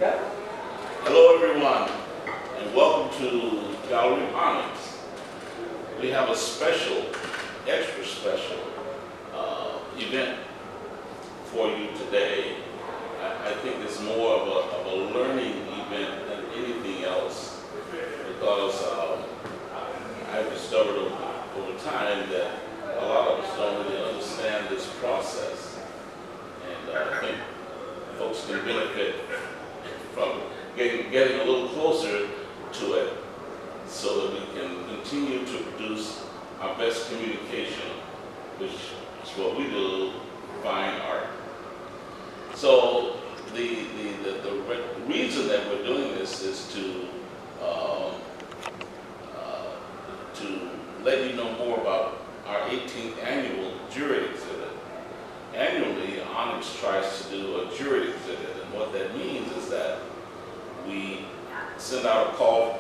Okay. Hello everyone, and welcome to Gallery Onyx. We have a special, extra special event for you today. I think it's more of a learning event than anything else, because I've discovered over time that a lot of us don't really understand this process, and I think folks can benefit from getting a little closer to it, so that we can continue to produce our best communication, which is what we do, fine art. So the reason that we're doing this is to let you know more about our 18th annual Juried exhibit. Annually, Onyx tries to do a Juried exhibit, and what that means is that we send out a call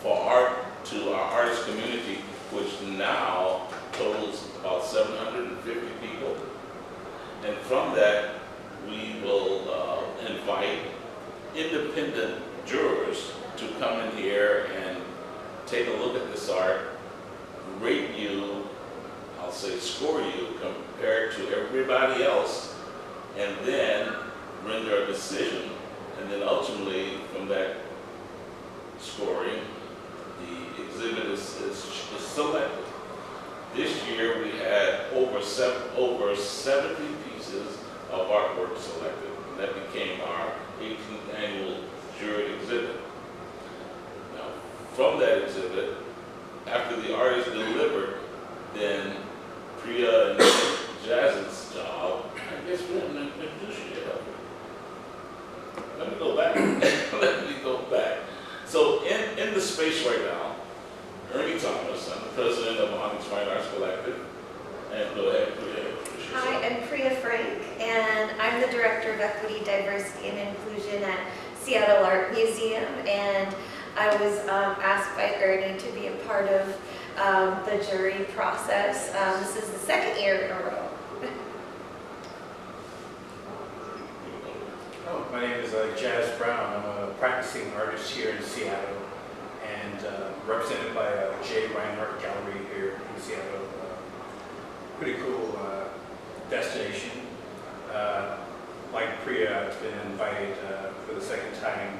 for art to our artist community, which now totals about 750 people. And from that, we will invite independent jurors to come in here and take a look at this art, rate you, I'll say score you compared to everybody else, and then render a decision. And then ultimately, from that scoring, the exhibit is selected. This year we had over 70 pieces of artwork selected, and that became our 18th annual Juried exhibit. Now, from that exhibit, after the art is delivered, then Priya and Jazz's job, I guess we haven't introduced you yet. Let me go back. Let me go back. So in the space right now, Ernest Thomas, I'm the president of Onyx Fine Arts Collective. And go ahead, Priya. Hi, I'm Priya Frank, and I'm the Director of Equity, Diversity, and Inclusion at Seattle Art Museum. And I was asked by Ernie to be a part of the jury process. This is the second year in a row. My name is Jazz Brown. I'm a practicing artist here in Seattle, and represented by J. Reinhardt Gallery here in Seattle. Pretty cool destination. Like Priya, I've been invited for the second time,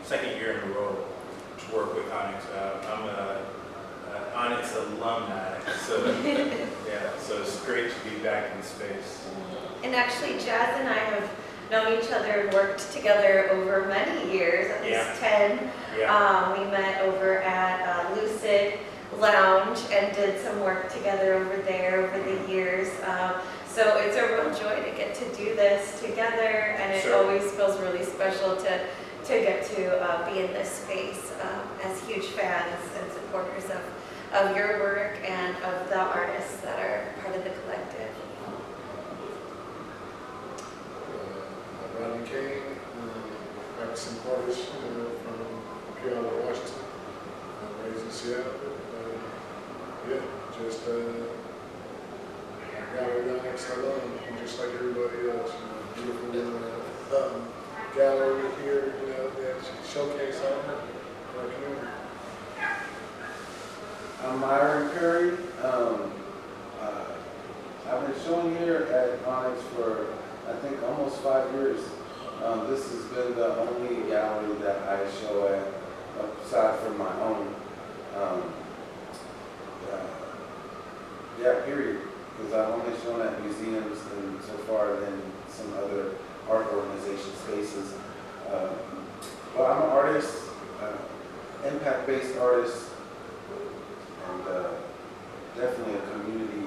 second year in a row, to work with Onyx. I'm an Onyx alumni, so yeah, so it's great to be back in space. And actually, Jazz and I have known each other and worked together over many years, at least 10. Yeah. We met over at Lucid Lounge and did some work together over there over the years. So it's a real joy to get to do this together, and it always feels really special to get to be in this space as huge fans and supporters of your work and of the artists that are part of the collective. Rodney King, practicing artist from Seattle, Washington, raised in Seattle. Yeah, just gallery Onyx alone, just like everybody else. Beautiful gallery here, that showcase our community. I'm Myron Curry. I've been showing here at Onyx for, I think, almost 5 years. This has been the only gallery that I show at, aside from my own. Period. Because I've only shown at museums and so far, then some other art organization spaces. But I'm an artist, impact-based artist, and definitely a community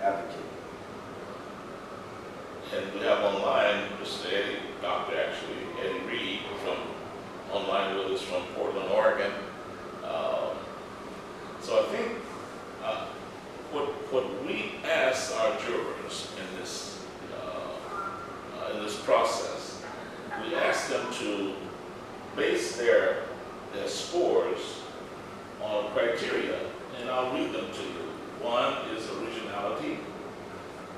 advocate. And we have online Mr. Eddie, Dr. Eddie Reed, from online with us from Portland, Oregon. So I think what we ask our jurors in this process, we ask them to base their scores on criteria, and I'll read them to you. One is originality.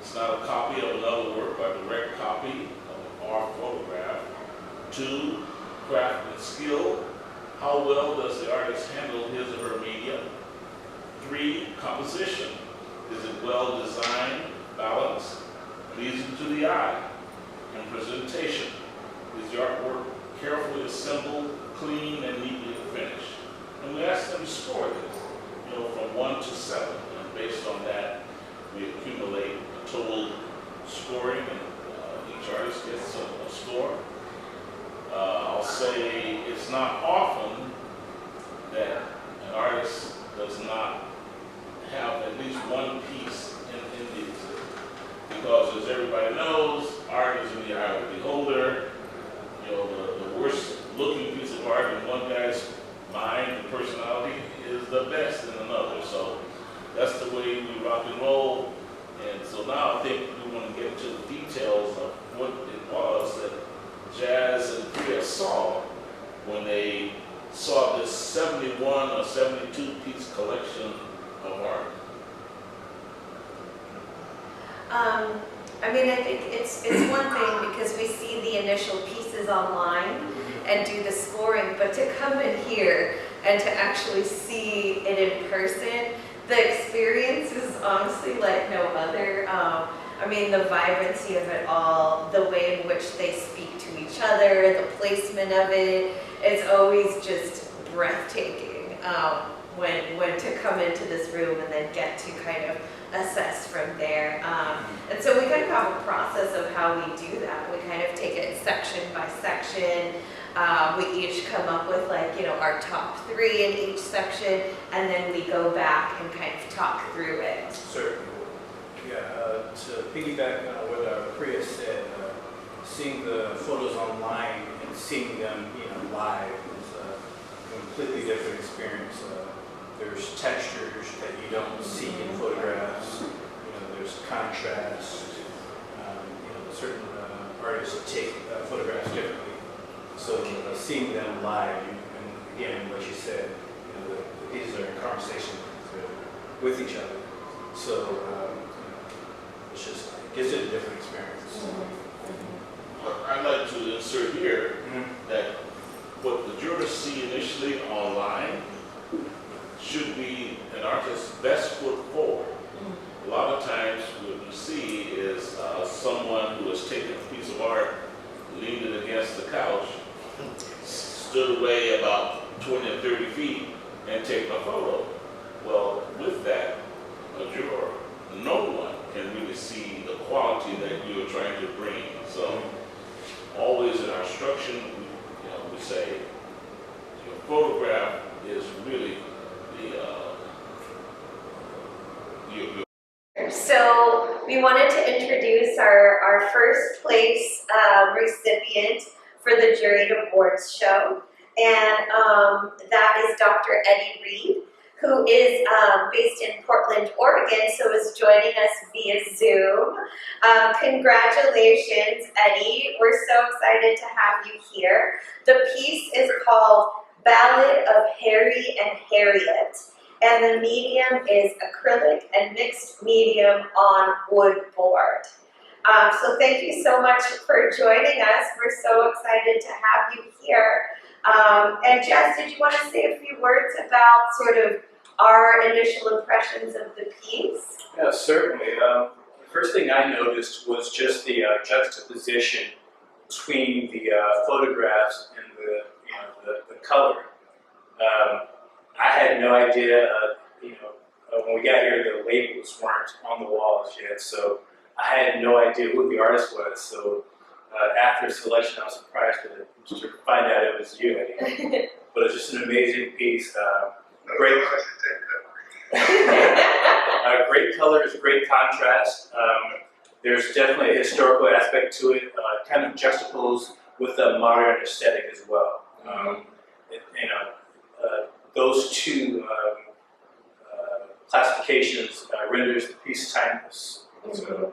It's not a copy of another work or a direct copy of our photograph. 2, craft and skill. How well does the artist handle his or her medium? 3, composition. Is it well designed, balanced, pleasing to the eye? And presentation. Is the artwork carefully assembled, clean, and neatly finished? And we ask them to score this, from 1 to 7. And based on that, we accumulate a total scoring, and each artist gets a score. I'll say it's not often that an artist does not have at least one piece in the exhibit. Because as everybody knows, art is in the eye of the beholder. The worst looking piece of art in one guy's mind and personality is the best in another. So that's the way we rock and roll. And so now I think we want to get into the details of what it was that Jazz and Priya saw when they saw this 71 or 72 piece collection of art. I think it's one thing because we see the initial pieces online and do the scoring, but to come in here and to actually see it in person, the experience is honestly like no other. The vibrancy of it all, the way in which they speak to each other, the placement of it, it's always just breathtaking when to come into this room and then get to kind of assess from there. And so we kind of have a process of how we do that. We kind of take it section by section. We each come up with our top 3 in each section, and then we go back and kind of talk through it. Certainly. Yeah, to piggyback on what Priya said, seeing the photos online and seeing them live is a completely different experience. There's textures that you don't see in photographs. There's contrast. Certain artists take photographs differently. So seeing them live, and again, like you said, the pieces are in conversation with each other. So it gives it a different experience. I'd like to insert here that what the jurors see initially online should be an artist's best foot forward. A lot of times what you see is someone who has taken a piece of art, leaned it against the couch, stood away about 20 or 30 feet, and taken a photo. Well, with that, a juror, no one can really see the quality that you're trying to bring. So always in our instruction, we say your photograph is really So we wanted to introduce our first place recipient for the Juried Awards show, and that is Dr. Eddie Reed, who is based in Portland, Oregon, so is joining us via Zoom. Congratulations, Eddie. We're so excited to have you here. The piece is called Ballad of Harry and Harriette, and the medium is acrylic and mixed medium on wood board. So thank you so much for joining us. We're so excited to have you here. And Jess, did you want to say a few words about sort of our initial impressions of the piece? Yeah, certainly. The first thing I noticed was just the juxtaposition between the photographs and the color. I had no idea, when we got here, the labels weren't on the walls yet, so I had no idea who the artist was. So after selection, I was surprised to find out it was you, Eddie. But it's just an amazing piece. Great colors, great contrast. There's definitely a historical aspect to it, kind of juxtaposed with a modern aesthetic as well. Those two classifications renders the piece timeless. So,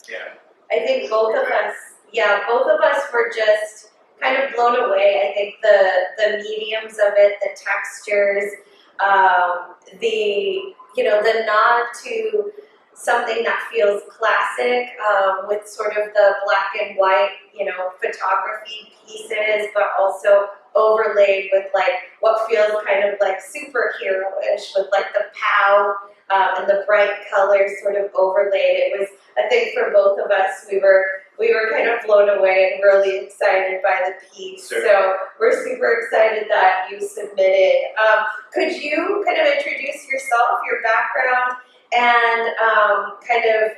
yeah. I think both of us were just kind of blown away. I think the mediums of it, the textures, the nod to something that feels classic, with sort of the black and white, photography pieces, but also overlaid with like what feels kind of like superhero-ish with like the POW, and the bright colors sort of overlaid. It was, I think for both of us, we were kind of blown away and really excited by the piece. Sure. So we're super excited that you submitted. Could you kind of introduce yourself, your background, and kind of,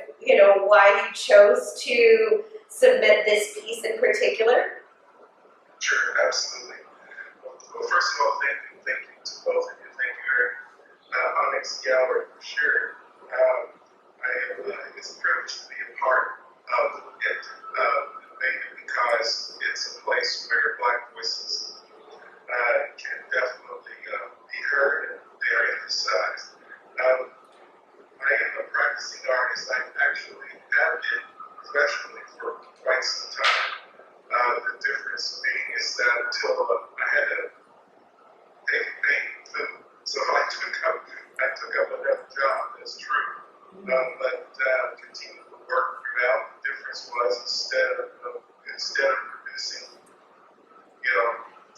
why you chose to submit this piece in particular? Sure, absolutely. Well, first of all, thank you to both of you. Thank you, Onyx Gallery, for sure. It's a privilege to be a part of it, mainly because it's a place where Black voices can definitely be heard and they are emphasized. I am a practicing artist. I actually have been professionally for quite some time. The difference being is that until I had to pay food, so I took up another job. That's true, but continued to work throughout. The difference was instead of producing,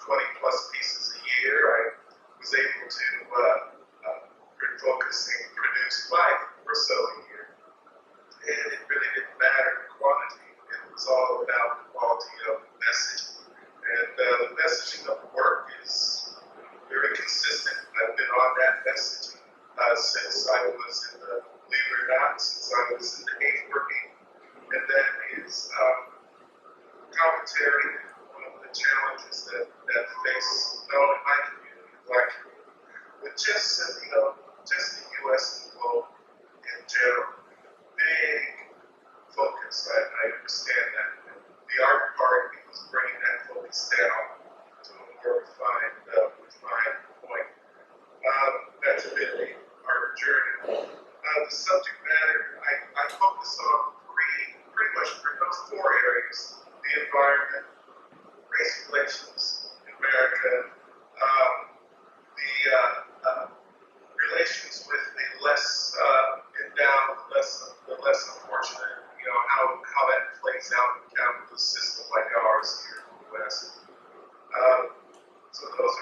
20 plus pieces a year, I was able to focus and produce 5 or so a year, and it really didn't matter the quantity. It was all about the quality of the message. And the messaging of the work is very consistent. I've been on that message since I was in the, believe it or not, since I was in the 8th working. And that is commentary, one of the challenges that face not only my community, the Black community, but just the U.S. and the globe in general. Big focus. I understand that. The art part was bringing that focus down to a more refined point. That's been the art journey. The subject matter, I focus on pretty much those 4 areas: the environment, race relations in America, the relations with the less endowed, the less unfortunate, how that plays out in a capitalist system like ours here in the U.S. So those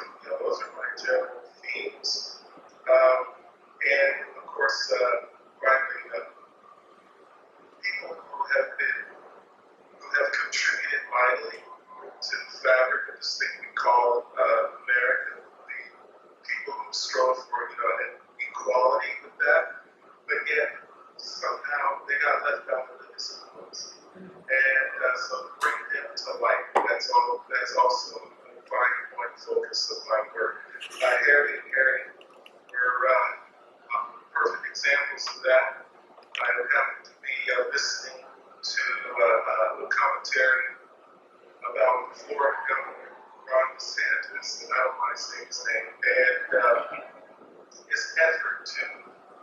are my general themes. And of course, finally, people who have contributed mightily to the fabric of this thing we call America. The people who strove for an equality with that, but yet somehow they got left out of the discourse. And so to bring them to light, that's also a defining point focus of my work. Harriette and Harriette were perfect examples of that. I happened to be listening to a commentary about the Florida governor, Ron DeSantis, and I don't mind saying his name, and his effort to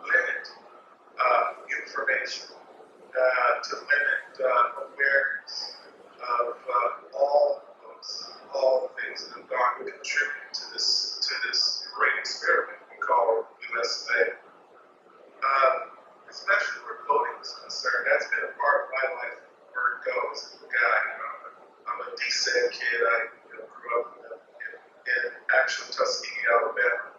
limit information, to limit awareness of all things that have gone to contribute to this great experiment we call USA. Especially where voting is concerned, that's been a part of my life where it goes. As a guy, I'm a decent kid. I grew up in actual Tuskegee, Alabama,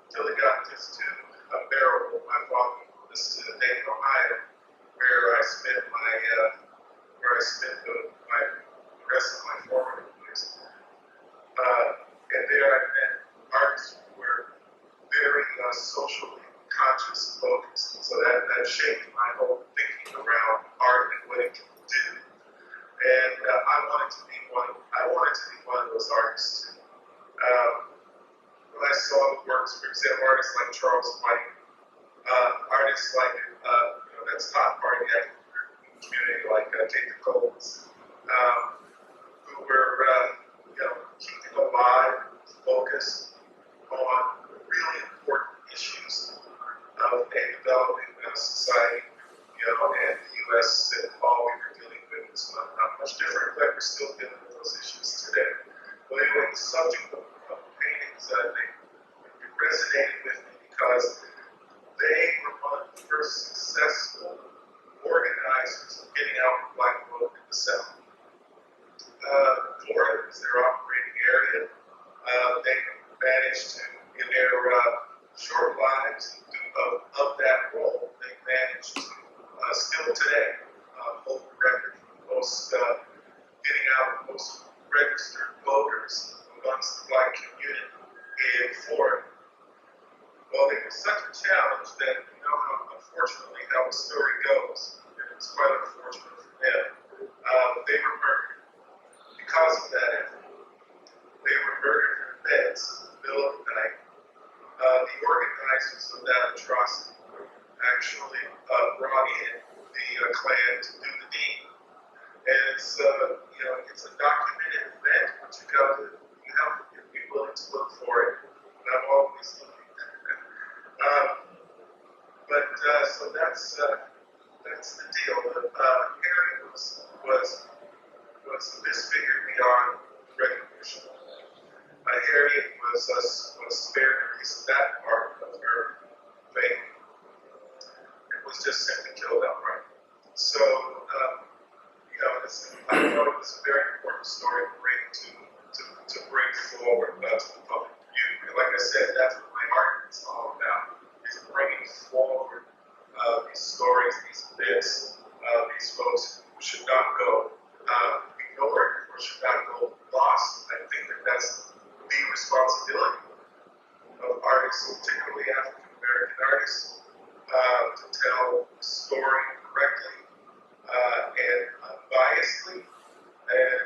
until it got just to unbearable. My father moved to Dayton, Ohio, where I spent the rest of my formative years. And there I met artists who were very socially conscious, focused. So that shaped my whole thinking around art and what it can do. And I wanted to be one of those artists too. When I saw the works, for example, artists like Charles White, artists like that's not part of the African community, like Kate Coles, who were keeping alive, focused on really important issues of a developing society, and the U.S. and all we were dealing with was not much different, but we're still dealing with those issues today. But anyway, the subject of paintings, they resonated with me because they were one of the first successful organizers of getting out the Black vote in the South. Florida is their operating area. They managed to, in their short lives of that role, they managed to still today hold the record for most getting out most registered voters amongst the Black community in Florida. Well, it was such a challenge that, you know, unfortunately, how the story goes, and it's quite unfortunate for them. They were murdered because of that effort. They were murdered in beds in the middle of the night. The organizers of that atrocity actually brought in the Klan to do the deed. And it's, you know, it's a documented event, but you have to be willing to look for it. And I'm always looking. So that's the deal. Harriette was disfigured beyond recognition. Harriette was spared at least that part of her fate. It was just simply killed outright. So, you know, I thought it was a very important story to bring forward to the public view. And like I said, that's what my argument is all about, is bringing forward these stories, these events, these folks who should not go ignored or should not go lost. I think that that's the responsibility of artists, particularly African American artists, to tell the story correctly and unbiasedly, and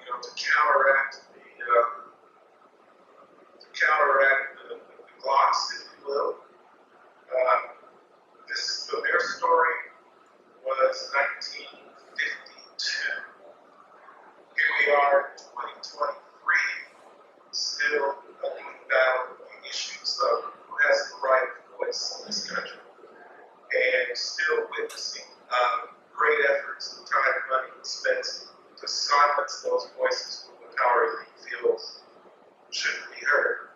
you know, to counteract the gloss, if you will. So their story was 1952. Here we are in 2023, still doing battle on issues of who has the right voice in this country, and still witnessing great efforts and time and money spent to silence those voices who the power elite feels shouldn't be heard.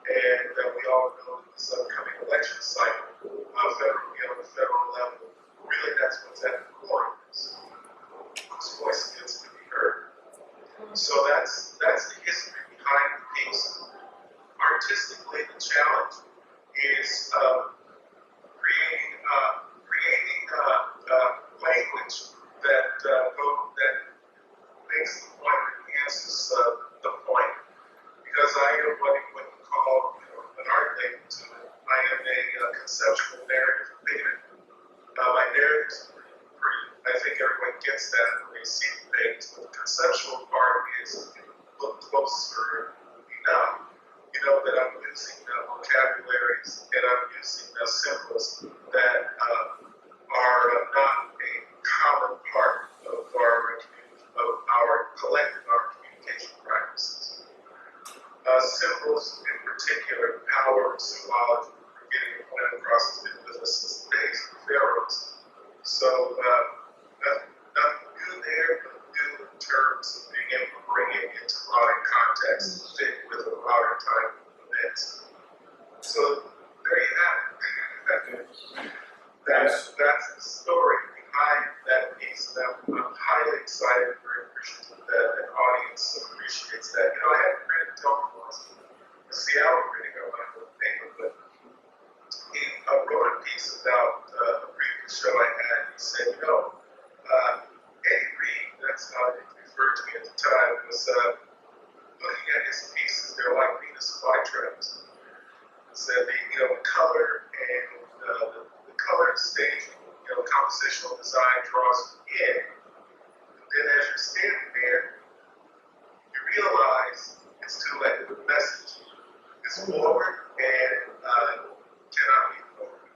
And we all know that this upcoming election cycle, on the federal level, really that's what's at the core of this. Whose voice gets to be heard. So that's the history behind the piece. Artistically, the challenge is creating language that makes the point, enhances the point. Because I am what you call, you know, an art label to it. I am a conceptual narrative theater. My narratives are pretty, I think everyone gets that when they see the things. But the conceptual part is, if you look closer enough, you know that I'm using vocabularies and I'm using symbols that are not a common part of our collective communication practices. Symbols in particular, power and symbology, we're getting a point across has been with us since the days of the pharaohs. So nothing new there, but new in terms of being able to bring it into modern context and fit with a modern time events. So there you have it. That's the story behind that piece. And I'm highly excited and very appreciative that an audience appreciates that. You know, I hadn't read it until a Seattle critic of my paper, but he wrote a piece about a previous show I had. He said, you know, Eddie Reed, that's how they referred to me at the time, was looking at his pieces. They're like Venus flytraps. He said, the color and the color staging, compositional design draws you in. And then as you're standing there, you realize it's too late. The message is forward and cannot be forward.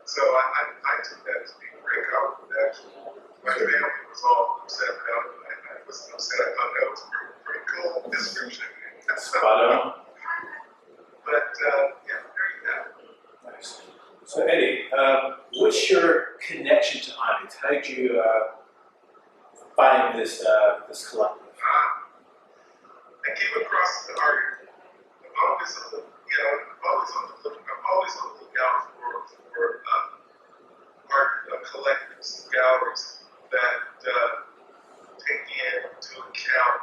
So I took that as being a great compliment, actually. My family was all upset about it. I wasn't upset. I thought that was a pretty cool description. Spot on. But yeah, there you have it. Nice. So Eddie, what's your connection to Onyx? How did you find this collective? I came across the article. I'm always on the lookout for art collectives, galleries that take into account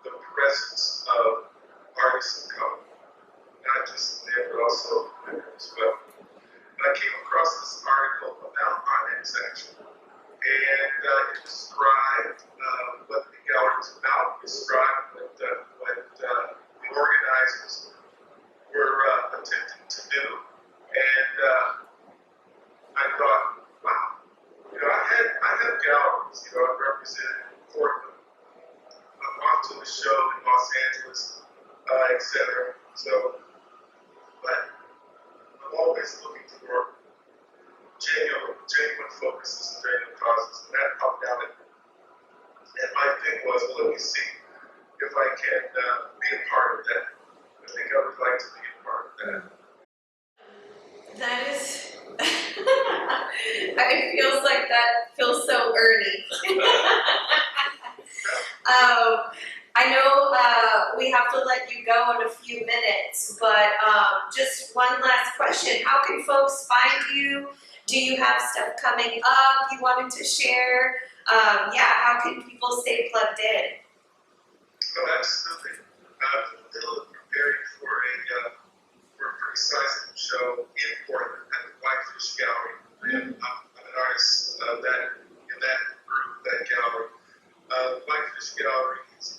the presence of artists of color, not just there, but also women as well. And I came across this article about Onyx actually, and it described what the gallery was about, described what the organizers were attempting to do, and I thought, wow, I have galleries, I've represented Portland, I've gone to a show in Los Angeles, etc. So, but I'm always looking for genuine focuses and genuine causes, and that popped out. And my thing was, well, let me see if I can be a part of that. I think I would like to be a part of that. That is, it feels like that feels so Ernie. I know we have to let you go in a few minutes, but just one last question. How can folks find you? Do you have stuff coming up you wanted to share? How can people stay plugged in? Oh, absolutely. I'm still preparing for a pretty sizable show in Portland at the Whitefish Gallery. I'm an artist in that group, that gallery. Whitefish Gallery is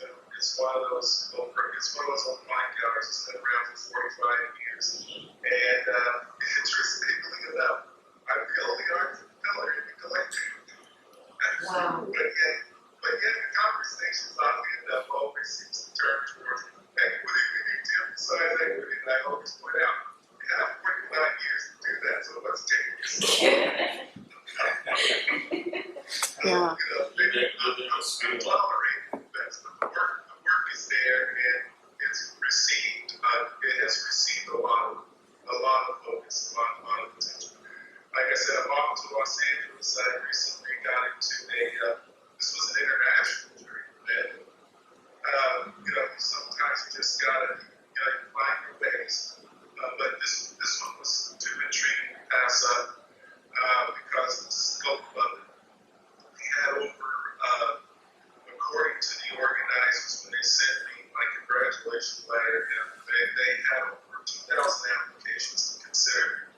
one of those old online galleries that's been around for 45 years. And interestingly enough, I'm the only artist of color in the collection. Wow. But yet the conversations, oddly enough, always seems to turn towards equity. We need to emphasize equity, and I always point out, you have 49 years to do that, so let's take it slow. Yeah. I'm tolerating that, but the work is there, and it's received. It has received a lot of focus, a lot of attention. Like I said, I'm off to Los Angeles. I recently got into this was an international jury event. Sometimes you just gotta, find your ways. But this one was too intriguing to pass up because of the scope of it. We had over, according to the organizers, when they sent me my congratulations letter, they had over 2,000 applications to consider.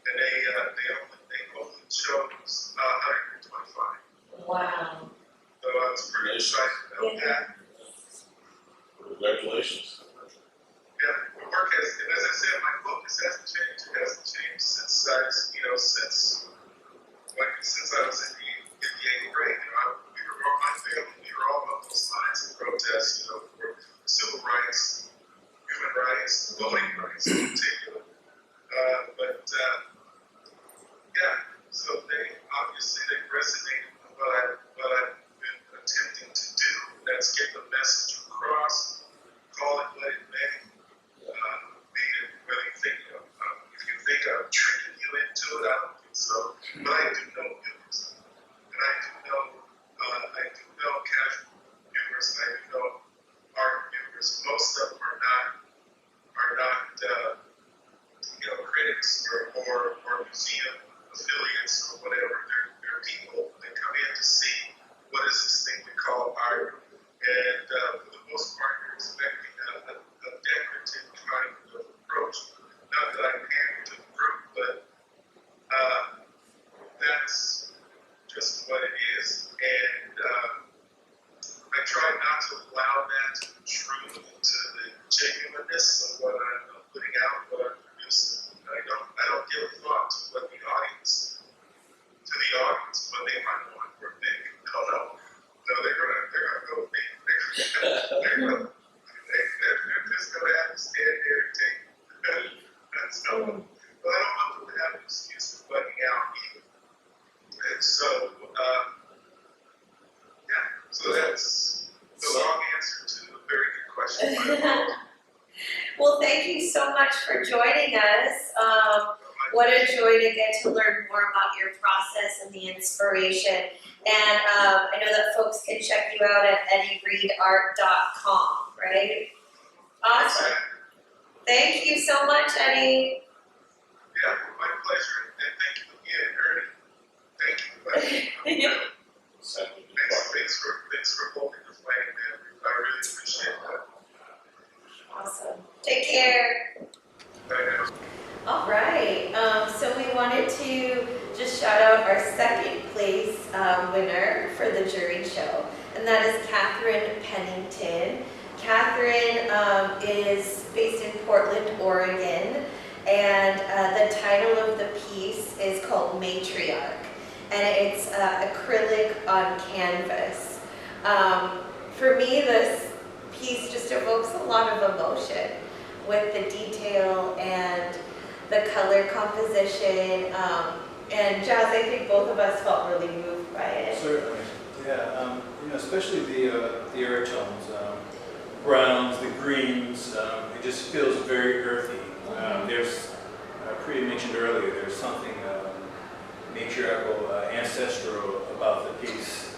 And they only chose 125. Wow. So I was pretty excited about that. Congratulations. Yeah, the work has, and as I said, my focus hasn't changed. It hasn't changed since I was in the 8th grade. My family, we were all about those lines of protest, for civil rights, human rights, voting rights in particular. So they resonated with what I've been attempting to do. That's get the message across, call it what it may. Whether you think if you think I'm tricking you into it, I don't think so. But I do know humors, and I do know casual humors, and I do know art humors. Most of them are not critics or museum affiliates or whatever. They're people that come in to see what is this thing we call art. And for the most part, you're expecting a decorative kind of approach. Not that I pander to the group, but that's just what it is. And I try not to allow that to intrude into the genuineness of what I'm putting out, what I'm producing. I don't give a thought to what the audience, what they might want or think. No, they're gonna go big. They're just gonna have to stand there and take it. That's no. But I don't want them to have an excuse for bugging out either. And so, so that's the long answer to a very good question. Well, thank you so much for joining us. What a joy to get to learn more about your process and the inspiration. And I know that folks can check you out at eddiereedart.com, right? Awesome. Thank you so much, Eddie. Yeah, my pleasure. And thank you again, Ernie. But Second, thanks for holding the flame, man. I really appreciate that. Awesome. Take care. All right. So we wanted to just shout out our second place winner for the Juried show, and that is Katherine Pennington. Katherine is based in Portland, Oregon, and the title of the piece is called Matriarch, and it's acrylic on canvas. For me, this piece just evokes a lot of emotion with the detail and the color composition. And Jazz, I think both of us felt really moved by it. Certainly, yeah. Especially the earth tones, browns, the greens. It just feels very earthy. There's, Priya mentioned earlier, there's something matriarchal, ancestral about the piece.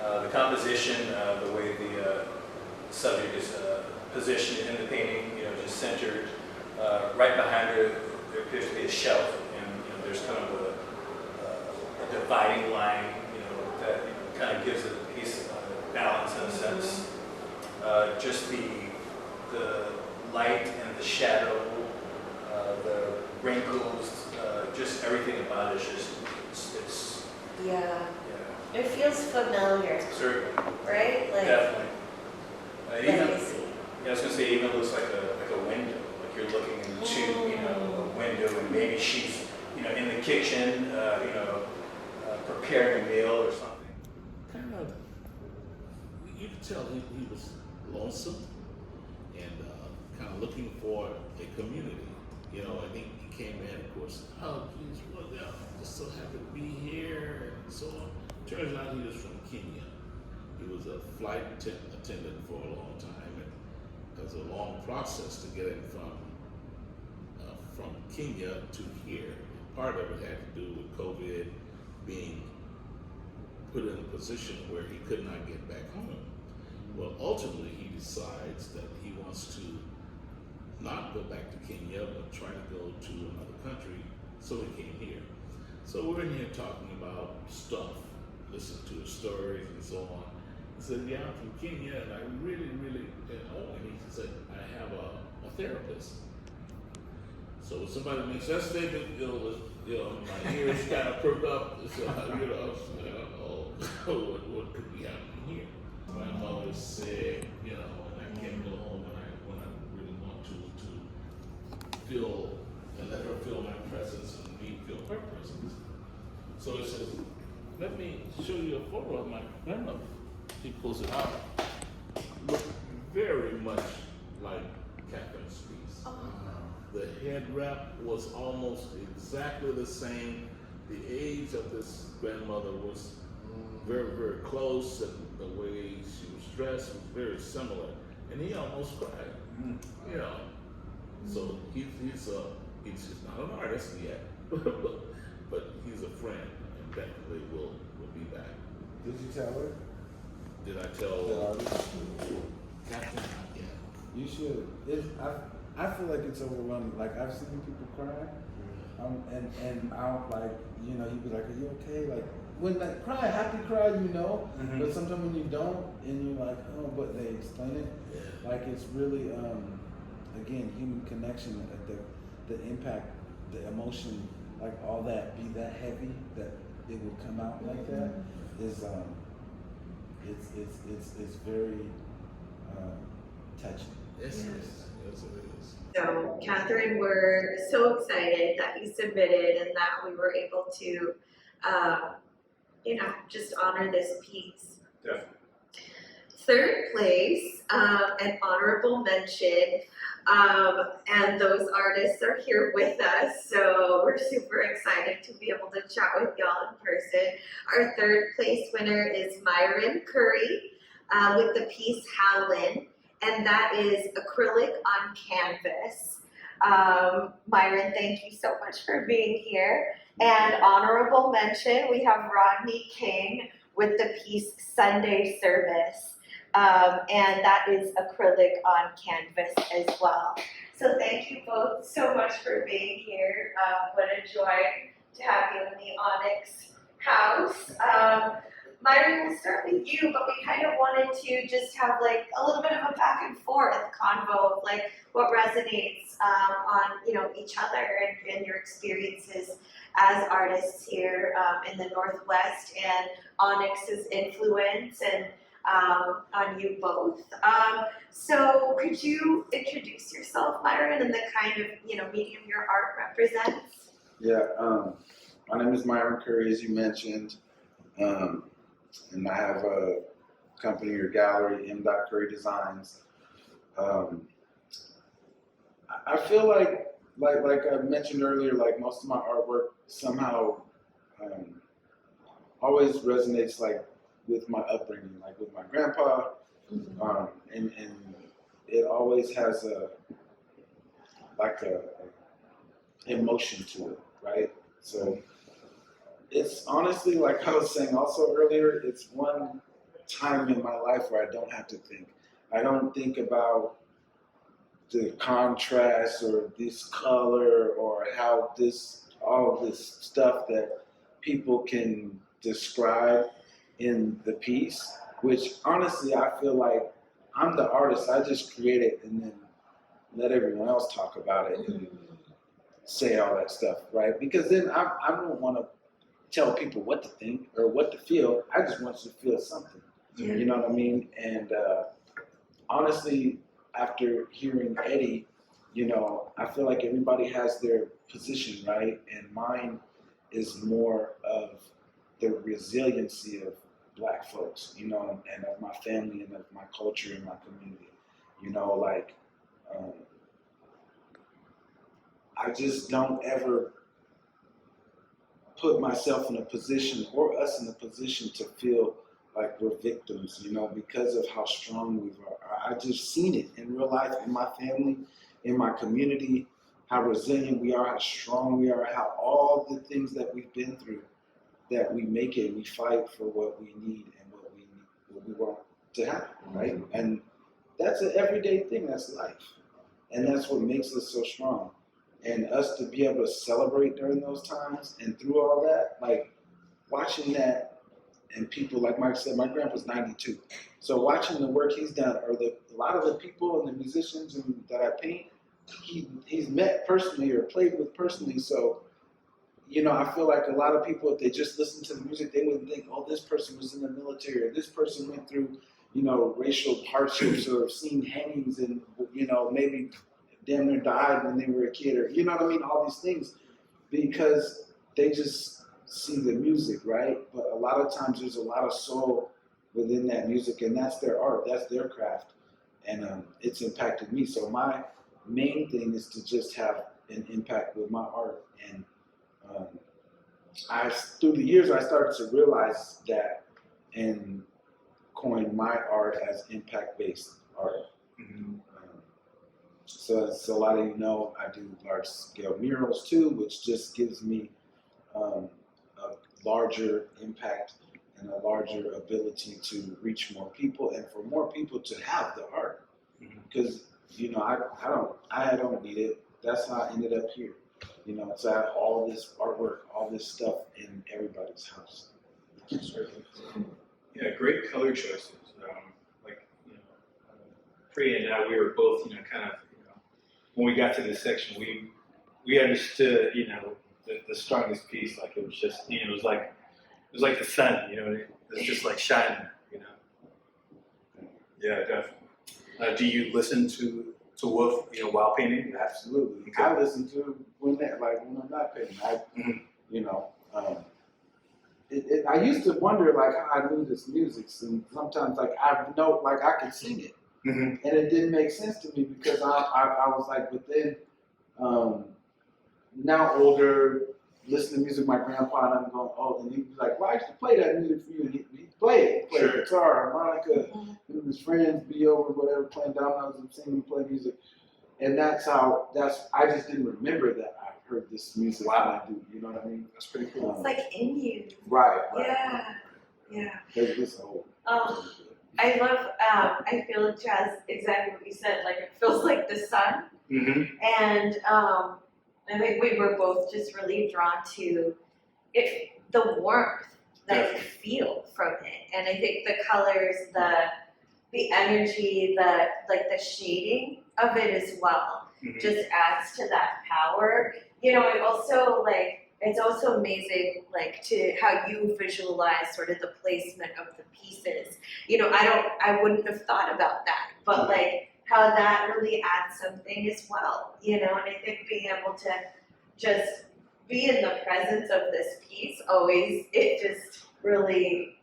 The composition, the way the subject is positioned in the painting, just centered. Right behind her, there appears to be a shelf, and there's kind of a dividing line, that kind of gives the piece balance in a sense. Just the light and the shadow, the wrinkles, just everything about it is just, it's Yeah. yeah, It feels familiar, certainly, right? Like, definitely. Even, legacy. I was gonna say, it even looks like a window, like you're looking into, a window, and maybe she's, in the kitchen, preparing a meal or something. kind of, you could tell he was lonesome and kind of looking for a community. I think he came in, of course, oh, geez, well, yeah, I'm just so happy to be here, and so on. Turns out he was from Kenya. He was a flight attendant for a long time, and it was a long process to get him from Kenya to here. Part of it had to do with COVID being put in a position where he could not get back home. Well, ultimately, he decides that he wants to not go back to Kenya, but try to go to another country, so he came here. So we're in here talking about stuff, listening to his stories and so on. He said, yeah, I'm from Kenya, and I really, and he said, I have a therapist. So when somebody makes that statement, my ears kind of perk up. So, what could be happening here? My mother's sick, and I can't go home when I really want to feel and let her feel my presence and me feel her presence. So he says, let me show you a photo of my grandmother. He pulls it out. Looked very much like Catherine's piece. Oh. The head wrap was almost exactly the same. The age of this grandmother was very, very close, and the way she was dressed was very similar. And he almost cried, So he's not an artist yet, but he's a friend, and definitely will be back. Did you tell her? Did I tell The artist? Katherine? Not yet. You should. I feel like it's overwhelming. Like, I've seen people cry, and I'll you'd be like, are you okay? Like, when cry, happy cry, but sometimes when you don't, and you're like, oh, but they explain it, like, it's really, again, human connection, the impact, the emotion, like, all that, be that heavy, that it would come out like that, is, it's very, touching. Yes, it is. Yes, it is. So, Katherine, we're so excited that you submitted and that we were able to, just honor this piece. Definitely. Third place, an honorable mention, and those artists are here with us, so we're super excited to be able to chat with y'all in person. Our third place winner is Myron Curry with the piece Howlin', and that is acrylic on canvas. Myron, thank you so much for being here. And honorable mention, we have Rodney King with the piece Sunday Service. And that is acrylic on canvas as well. So thank you both so much for being here. What a joy to have you in the Onyx house. Myron, we'll start with you, but we kind of wanted to just have like a little bit of a back and forth convo of like what resonates on each other and your experiences as artists here in the Northwest and Onyx's influence and on you both. So could you introduce yourself, Myron, and the kind of medium your art represents? Yeah, my name is Myron Curry, as you mentioned, and I have a company or gallery, M. Curry Designs. I feel like I mentioned earlier, like most of my artwork somehow always resonates like with my upbringing, like with my grandpa, and it always has a emotion to it, right? So it's honestly, like I was saying also earlier, it's one time in my life where I don't have to think. I don't think about the contrast or this color or how all of this stuff that people can describe in the piece, which honestly I feel like I'm the artist. I just create it and then let everyone else talk about it and say all that stuff, right? Because then I don't want to tell people what to think or what to feel. I just want you to feel something. Yeah. You know what I mean? And honestly, after hearing Eddie, I feel like everybody has their position, right? And mine is more of the resiliency of Black folks, and of my family and of my culture and my community. I just don't ever put myself in a position or us in a position to feel like we're victims, because of how strong we are. I just seen it in real life, in my family, in my community, how resilient we are, how strong we are, how all the things that we've been through, that we make it, we fight for what we need and what we want to happen, right? And that's an everyday thing, that's life. And that's what makes us so strong. And us to be able to celebrate during those times and through all that, like watching that, and people, like Mike said, my grandpa's 92. So watching the work he's done, or a lot of the people and the musicians that I paint, he's met personally or played with personally. So, I feel like a lot of people, if they just listen to the music, they wouldn't think, oh, this person was in the military, or this person went through, racial hardships, or seen hangings, and, maybe damn near died when they were a kid, or, all these things, because they just see the music, right? But a lot of times there's a lot of soul within that music, and that's their art, that's their craft, and it's impacted me. So my main thing is to just have an impact with my art, and through the years I started to realize that and coin my art as impact-based art. So as a lot of you know, I do large-scale murals too, which just gives me a larger impact and a larger ability to reach more people, and for more people to have the art. Because I don't need it. That's how I ended up here. So I have all this artwork, all this stuff in everybody's house. Yeah, great color choices. Priya and I, we were both, when we got to this section, we understood, the strongest piece. Like it was just, it was like the sun, it's just like shining, Yeah, definitely. Do you listen to Wolf, while painting? Absolutely. Okay. I listen to when I'm not painting. I used to wonder how I knew this music, and sometimes I could sing it, and it didn't make sense to me because I was like, but then now older, listening to music, my grandpa and I'm going, oh, and he'd be like, well, I used to play that music for you, and he'd play it, guitar, harmonica, and his friends be over, whatever, playing dominoes and singing, play music, and I just didn't remember that I heard this music. Wow. I do, you know what I mean? That's pretty cool. It's like in you. Right. Yeah. There's whole. I love, I feel Jazz, exactly what you said, like it feels like the sun. And I think we were both just really drawn to the warmth that you feel from it. And I think the colors, the energy, the shading of it as well just adds to that power. You know, I also it's also amazing to how you visualize sort of the placement of the pieces. You know, I wouldn't have thought about that, but how that really adds something as well, you know, and I think being able to just be in the presence of this piece always, it just really,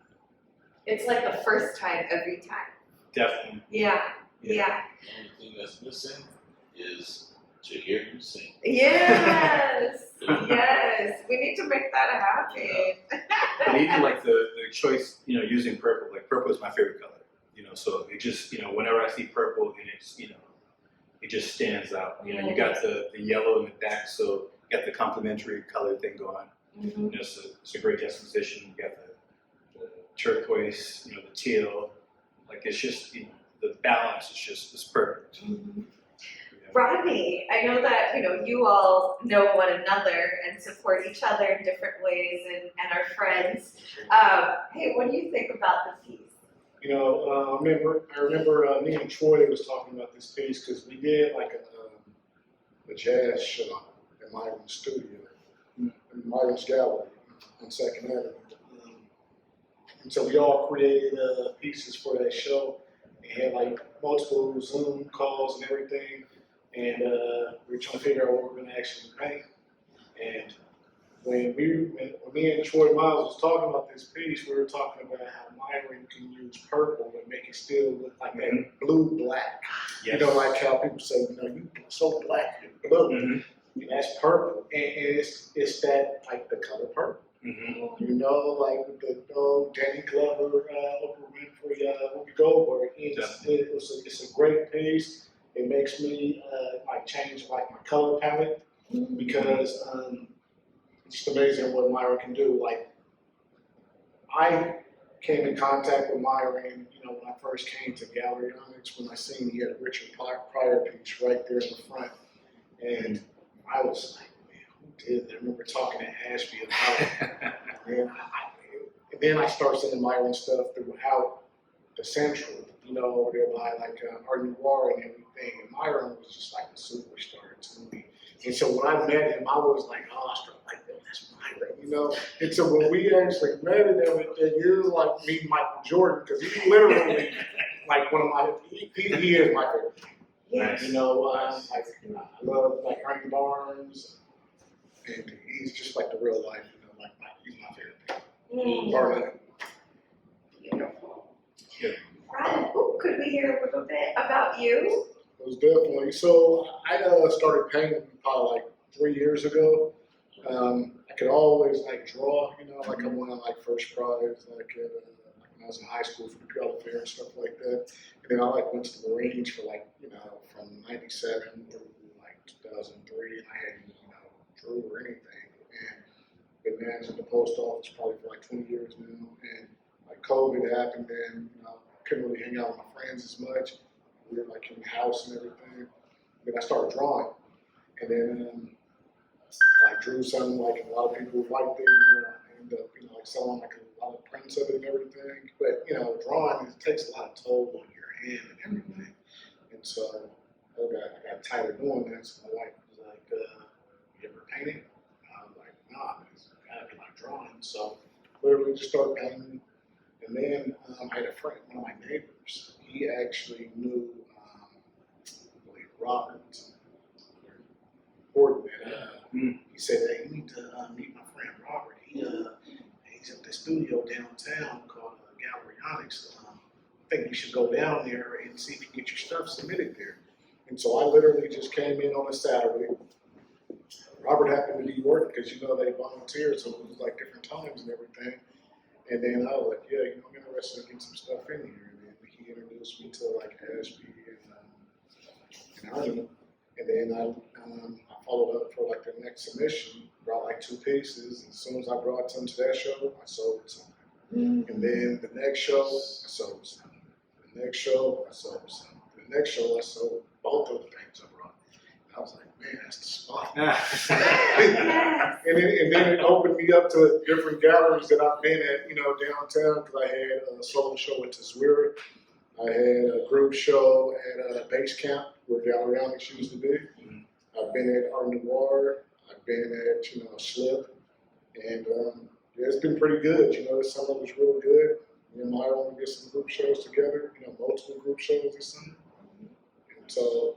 it's like the first time every time. Definitely. Yeah. The only thing that's missing is to hear you sing. Yes, yes, we need to make that happen. And even the choice, you know, using purple, purple is my favorite color, you know, so it just, you know, whenever I see purple and it's, you know, it just stands out. You know, you got the yellow in the back, so you got the complementary color thing going. You know, it's a great juxtaposition. You got the turquoise, you know, the teal, it's just, you know, the balance is just, it's perfect. Rodney, I know that, you know, you all know one another and support each other in different ways and are friends. Hey, what do you think about the piece? You know, I remember me and Troy was talking about this piece because we did a jazz show in Myron's studio, in Myron's gallery on 2nd Avenue. And so we all created pieces for that show. We had multiple Zoom calls and everything. And we were trying to figure out what we were going to actually paint. And when me and Troy Miles was talking about this piece, we were talking about how Myron can use purple and make it still look like that blue-black. Yes. You know, like how people say, you know, you so black, you're blue. And that's purple. And it's that, the color purple. You know, with the Danny Glover, Oprah Winfrey, Whoopi Goldberg. It's a great piece. It makes me change my color palette because it's amazing what Myron can do. I came in contact with Myron, you know, when I first came to Gallery Onyx, when I seen he had a Richard Pryor piece right there in the front, and I was like, man, who did that? I remember talking to Ashby about it, and then I started seeing Myron stuff throughout the Central. You know, over there by Art Noir and everything. And Myron was just a superstar to me. And so when I met him, I was awestruck, that's Myron, you know? And so when we actually met him, it was meeting Michael Jordan, because he's literally one of my, he is my favorite. Yes. You know, I love Ernie Barnes, and he's just the real life, you know, he's my favorite. Ballad. Beautiful. Yeah. Could we hear a little bit about you? It was definitely. So I started painting probably 3 years ago. I could always draw, you know, I won first prize when I was in high school for the Girl Fair and stuff like that. And then I went to the Marines for you know, from '97 through 2003, and I hadn't, you know, drew or anything. And been managing the post office probably for 20 years now. And COVID happened, and you know, couldn't really hang out with my friends as much. We were in the house and everything. Then I started drawing, and then I drew something a lot of people liked it. You know, I ended up selling a lot of prints of it and everything. But you know, drawing it takes a lot of toll on your hand and everything. And so I got tired of doing that. So my wife was like, "You ever painting?" I was like, "Nah, it's gotta be drawing." So literally just started painting. And then I had a friend, one of my neighbors. He actually knew, I believe, Robert Gordon. He said, "Hey, you need to meet my friend Robert. He's at the studio downtown called Gallery Onyx. I think you should go down there and see if you can get your stuff submitted there." And so I literally just came in on a Saturday. Robert happened to be working because, you know, they volunteered, so it was different times and everything. And then I was like, yeah, you know, I'm interested in getting some stuff in here. And then he introduced me to Ashby and Ernie. And then I followed up for the next submission, brought 2 pieces. And as soon as I brought some to that show, I sold some. And then the next show, I sold some. The next show, I sold some. The next show, I sold both of the things I brought. And I was like, man, that's the spot. spot. Yes. And then it opened me up to different galleries that I've been at, you know, downtown, because I had a solo show at Juried. I had a group show at a base camp where Gallery Onyx used to be. I've been at Art Noir. I've been at, you know, Slip. And yeah, it's been pretty good. You know, this summer was real good. Me and Myron want to get some group shows together, you know, multiple group shows this summer. And so,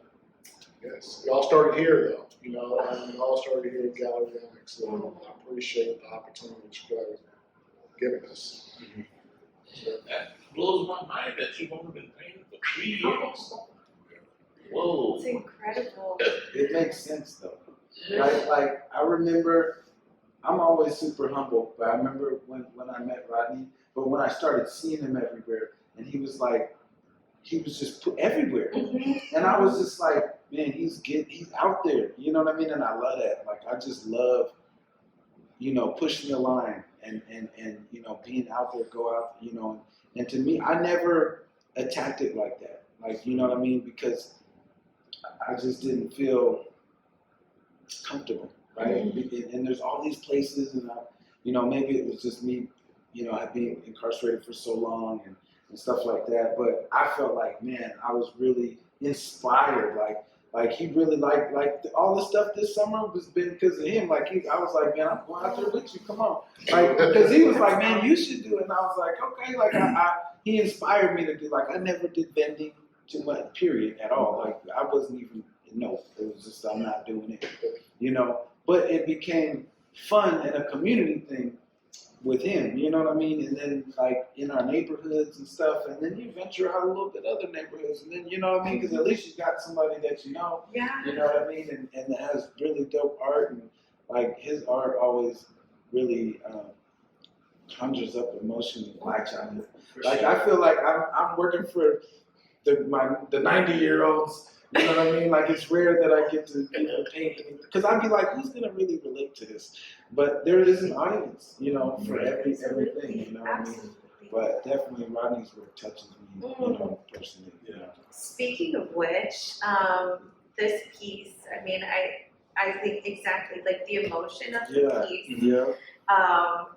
yes, it all started here, though. You know, it all started here at Gallery Onyx. So I appreciate the opportunity that you guys have given us. That blows my mind that you've only been painting for 3 years. Whoa. It's incredible. It makes sense though. Like I remember, I'm always super humble, but I remember when I met Rodney, but when I started seeing him everywhere, and he was just put everywhere. And I was just like, man, he's out there. You know what I mean? And I love that. Like, I just love, you know, pushing the line and you know, being out there, go out, you know. And to me, I never attacked it like that. Like, you know what I mean? Because I just didn't feel comfortable, right? And there's all these places, and you know, maybe it was just me, you know, being incarcerated for so long and stuff like that. But I felt like, man, I was really inspired. Like he really liked all the stuff this summer was been because of him. Like I was like, man, I'm going out there with you. Come on, like because he was like, man, you should do it. And I was like, okay. Like he inspired me to do. Like I never did vending too much, period, at all. Like I wasn't even. No, it was just I'm not doing it. You know, but it became fun and a community thing with him, you know what I mean? And then like in our neighborhoods and stuff, and then you venture out a little bit other neighborhoods, and then you know what I mean? Because at least you got somebody that you know, you know what I mean? And that has really dope art, and like his art always really conjures up emotion and lights on it. Like I feel like I'm working for the 90-year-olds. You know what I mean? Like it's rare that I get to paint because I'd be like, who's gonna really relate to this? But there is an audience, you know, for everything. You know what I mean? But definitely Rodney's work touches me, you know, personally. You know. Speaking of which, this piece, I mean, I think exactly like the emotion of the piece. Yeah.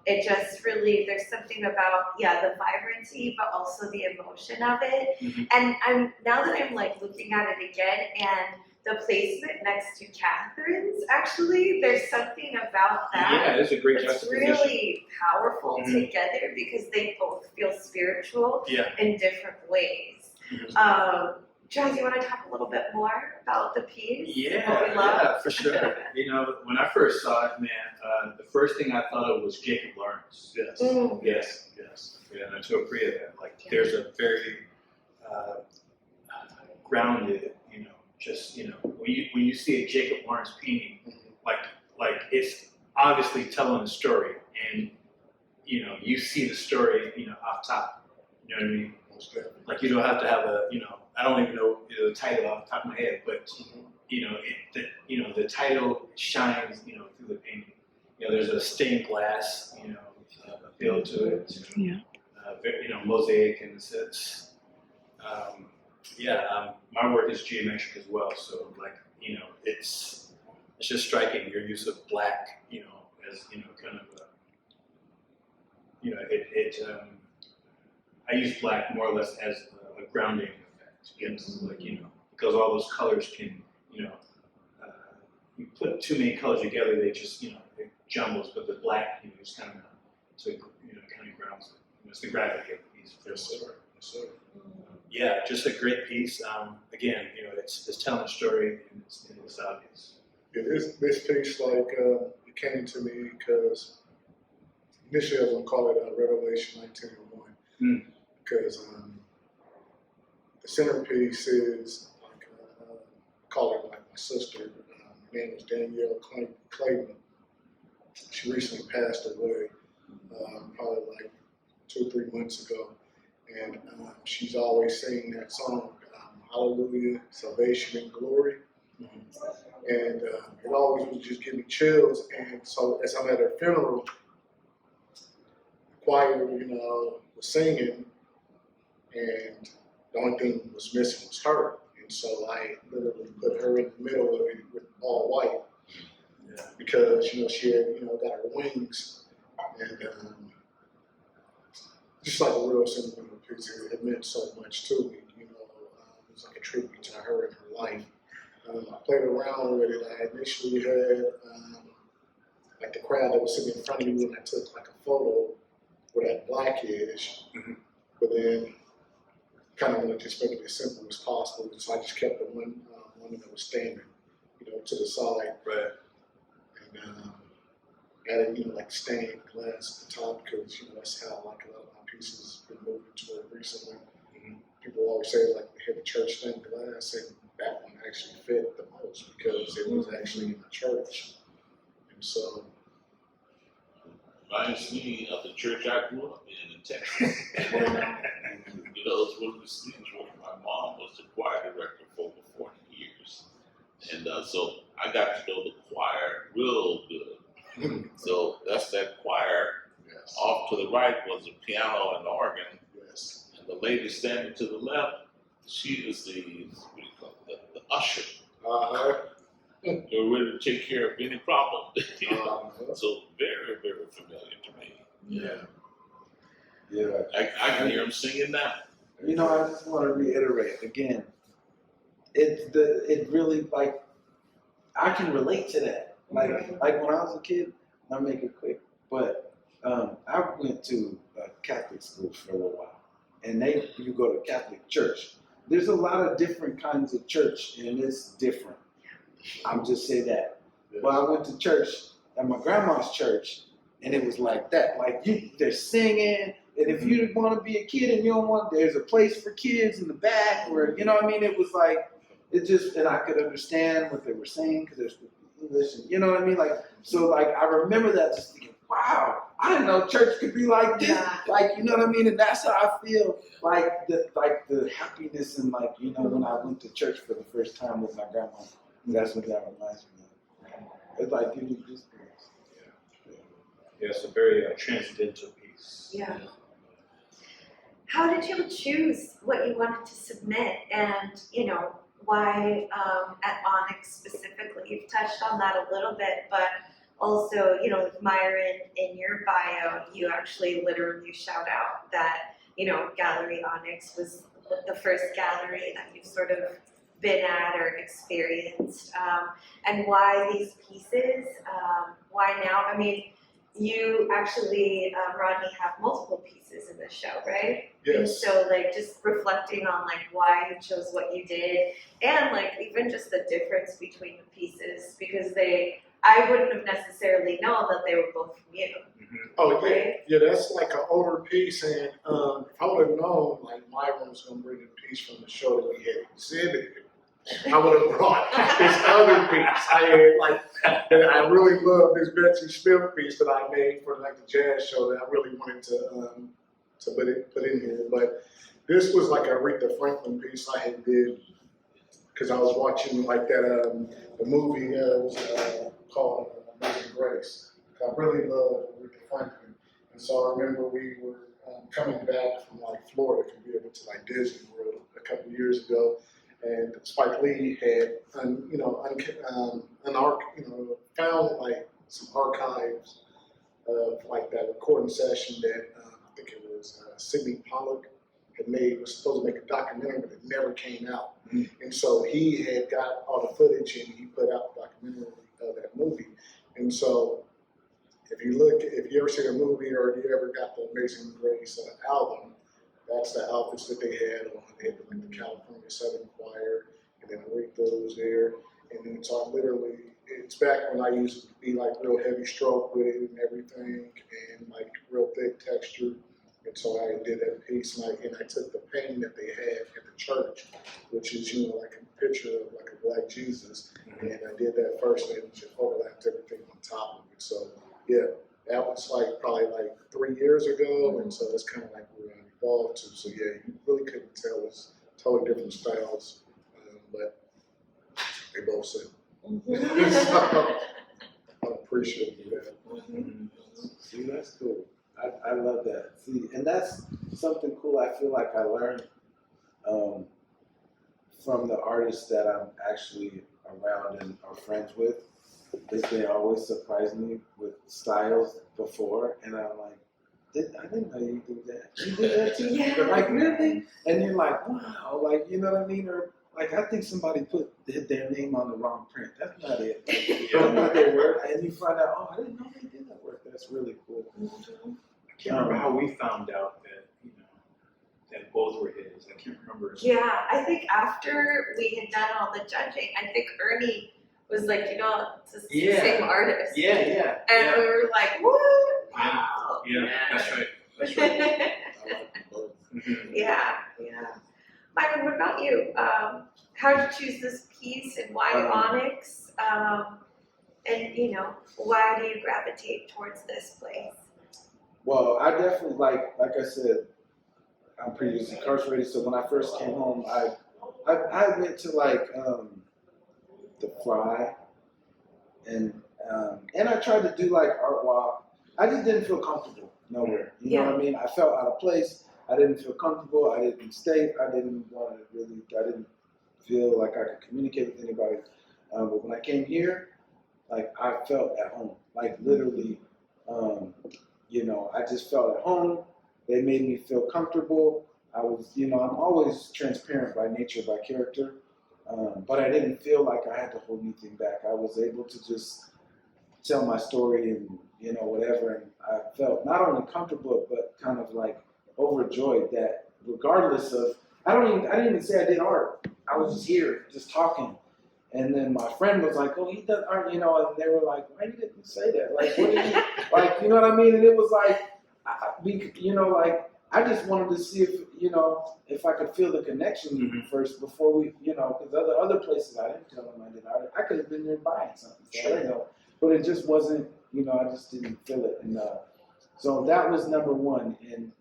It just really, there's something about, the vibrancy, but also the emotion of it. And now that I'm like looking at it again, and the placement next to Katherine's, actually, there's something about that. Yeah, it's a great It's juxtaposition. really powerful together because they both feel spiritual in different ways. Jazz, you want to talk a little bit more about the piece? What we love? Yeah, for sure. You know, when I first saw it, man, the first thing I thought of was Jacob Lawrence. Yes. Yeah, and I told Priya that. Like, there's a very grounded, you know, just, you know, when you see a Jacob Lawrence painting, like it's obviously telling a story, and you know, you see the story, you know, off top. You know what I mean? Like you don't have to have a, you know, I don't even know the title off the top of my head, but you know, the title shines, you know, through the painting. You know, there's a stained glass, you know, appeal to it. You know, mosaic in a sense. My work is geometric as well, so like, you know, it's just striking your use of black, you know, as, you know, kind of you know, I use black more or less as a grounding effect. Yes, like, you know, because all those colors can, you know, you put too many colors together, they just, you know, it jumbles. But the black, you know, just kind of, so it, you know, kind of grounds it. You know, it's the graphic of the piece. Yes, sir. Yeah, just a great piece. Again, you know, it's telling a story, and it's obvious. Yeah, this piece, like, it came to me because initially I was going to call it Revelation 1901, because the centerpiece is, like, call her like my sister. Her name is Danielle Clayton. She recently passed away, probably like 2 or 3 months ago. And she's always singing that song, Hallelujah, Salvation and Glory. And it always would just give me chills. And so as I'm at her funeral, the choir, you know, was singing, and the only thing was missing was her. And so I literally put her in the middle of it with all white. because she had got her wings, and just like a real sentimental piece. It meant so much to me. It was like a tribute to her and her life. I played around with it. I initially had like the crowd that was sitting in front of me when I took like a photo with that black edge, but then kind of wanted to just make it as simple as possible. So I just kept the one woman that was standing, to the side. Right. And added, like stained glass at the top because, that's how like a lot of my pieces have been moving toward recently. People always say like they had the church stained glass, and that one actually fit the most because it was actually in the church. And so. Reminds me of the church I grew up in Texas. It's one of the things where my mom was the choir director for over 40 years. And so I got to know the choir real good. So that's that choir. Yes. Off to the right was a piano and organ. Yes. And the lady standing to the left, she is the usher. They're ready to take care of any problem. So very, very familiar to me. Yeah. I can hear him singing now. I just want to reiterate again. It really like I can relate to that. Like when I was a kid, I'll make it quick. But I went to a Catholic school for a little while, and you go to Catholic church. There's a lot of different kinds of church, and it's different. I'm just say that. Well, I went to church at my grandma's church, and it was like that. Like they're singing, and if you want to be a kid and you don't want, there's a place for kids in the back, or it was like and I could understand what they were saying because there's English, and so I remember that just thinking, wow, I didn't know church could be like this, and that's how I feel, the happiness and when I went to church for the first time with my grandma. That's what that reminds me of. It's like giving you goosebumps. Yeah, it's a very transcendental piece. Yeah. How did you choose what you wanted to submit, and why at Onyx specifically? You've touched on that a little bit, but also with Myron in your bio, you actually literally shout out that Gallery Onyx was the first gallery that you've sort of been at or experienced, and why these pieces, why now? I mean, you actually, Rodney, have multiple pieces in this show, right? Yes. And so just reflecting on why you chose what you did, and even just the difference between the pieces, because I wouldn't have necessarily known that they were both from you. Oh, yeah. Right? Yeah, that's like an older piece, and if I would have known Myron was going to bring a piece from the show that we had exhibited, I would have brought this other piece. I really love this Betsy Smith piece that I made for the jazz show that I really wanted to put in here. But this was like a Aretha Franklin piece I had did because I was watching the movie was called Amazing Grace. I really love Aretha Franklin, and so I remember we were coming back from Florida from being to Disney World a couple of years ago. And Spike Lee had, found some archives of that recording session that I think it was Sidney Pollack was supposed to make a documentary, but it never came out. And so he had got all the footage and he put out the documentary of that movie. And so if you ever see the movie or if you ever got the Amazing Grace album, that's the outfits that they had on. They had the California Southern Choir, and then Aretha was there. And then so it's back when I used to be real heavy stroke with it and everything, and real thick texture. And so I did that piece, and I took the painting that they had at the church, which is a picture of a black Jesus, and I did that first, and just overlapped everything on top of it. So yeah, that was probably 3 years ago, and so that's kind of where I evolved to. So yeah, you really couldn't tell. It's totally different styles, but they both sing. So I appreciate that. See, that's cool. I love that. See, and that's something cool I feel like I learned from the artists that I'm actually around and are friends with. is they always surprise me with styles before, and I'm like, I didn't know you did that. You did that too? Yeah. Like, really? And you're like, wow, like, you know what I mean? Or like, I think somebody put their name on the wrong print. That's not it. That's not their work. And you find out, oh, I didn't know they did that work. That's really cool. I can't remember how we found out that, you know, that both were his. I can't remember. Yeah, I think after we had done all the judging, I think Ernie was like, you know, it's the Yeah. same artist. Yeah, yeah. And yeah. we were like, what? Wow. Yeah, that's right. That's right. I like them both. Mhm. Yeah. Myron, what about you? How did you choose this piece and why Onyx? And, you know, why do you gravitate towards this place? Well, I definitely like I said, I'm previously incarcerated, so when I first came home, I went to like the Fry, and I tried to do like art walk. I just didn't feel comfortable nowhere. You know what I mean? I felt out of place. I didn't feel comfortable. I didn't stay. I didn't feel like I could communicate with anybody. But when I came here, like I felt at home. Like literally, you know, I just felt at home. They made me feel comfortable. I was, you know, I'm always transparent by nature, by character. But I didn't feel like I had to hold anything back. I was able to just tell my story and, you know, whatever. And I felt not only comfortable, but kind of like overjoyed that regardless of, I didn't even say I did art. I was just here, just talking. And then my friend was like, oh, he does art, you know, and they were like, why didn't you say that? Like, what did you, like, you know what I mean? And it was like, you know, like, I just wanted to see if, you know, if I could feel the connection first before we, you know, because other places I didn't tell them I did art. I could have been there buying something, so I don't know. But it just wasn't, you know, I just didn't feel it. And so that was number one. And,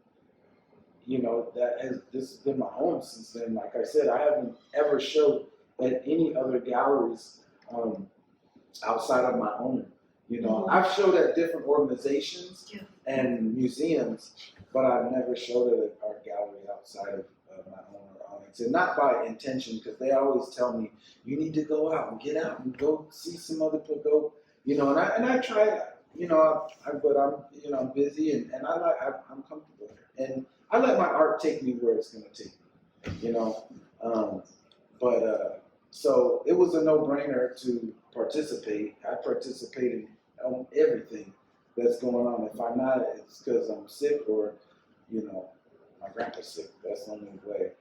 you know, this has been my home since then. Like I said, I haven't ever showed at any other galleries outside of my own. You know, I've showed at different organizations and museums, but I've never showed at an art gallery outside of my own or Onyx. And not by intention, because they always tell me, you need to go out and get out and go see some other people, go, you know, and I try, you know, but I'm, you know, I'm busy and I'm comfortable here. And I let my art take me where it's going to take me, you know. So it was a no-brainer to participate. I participated in everything that's going on. If I'm not, it's because I'm sick or, you know, my grandpa's sick. That's the only way.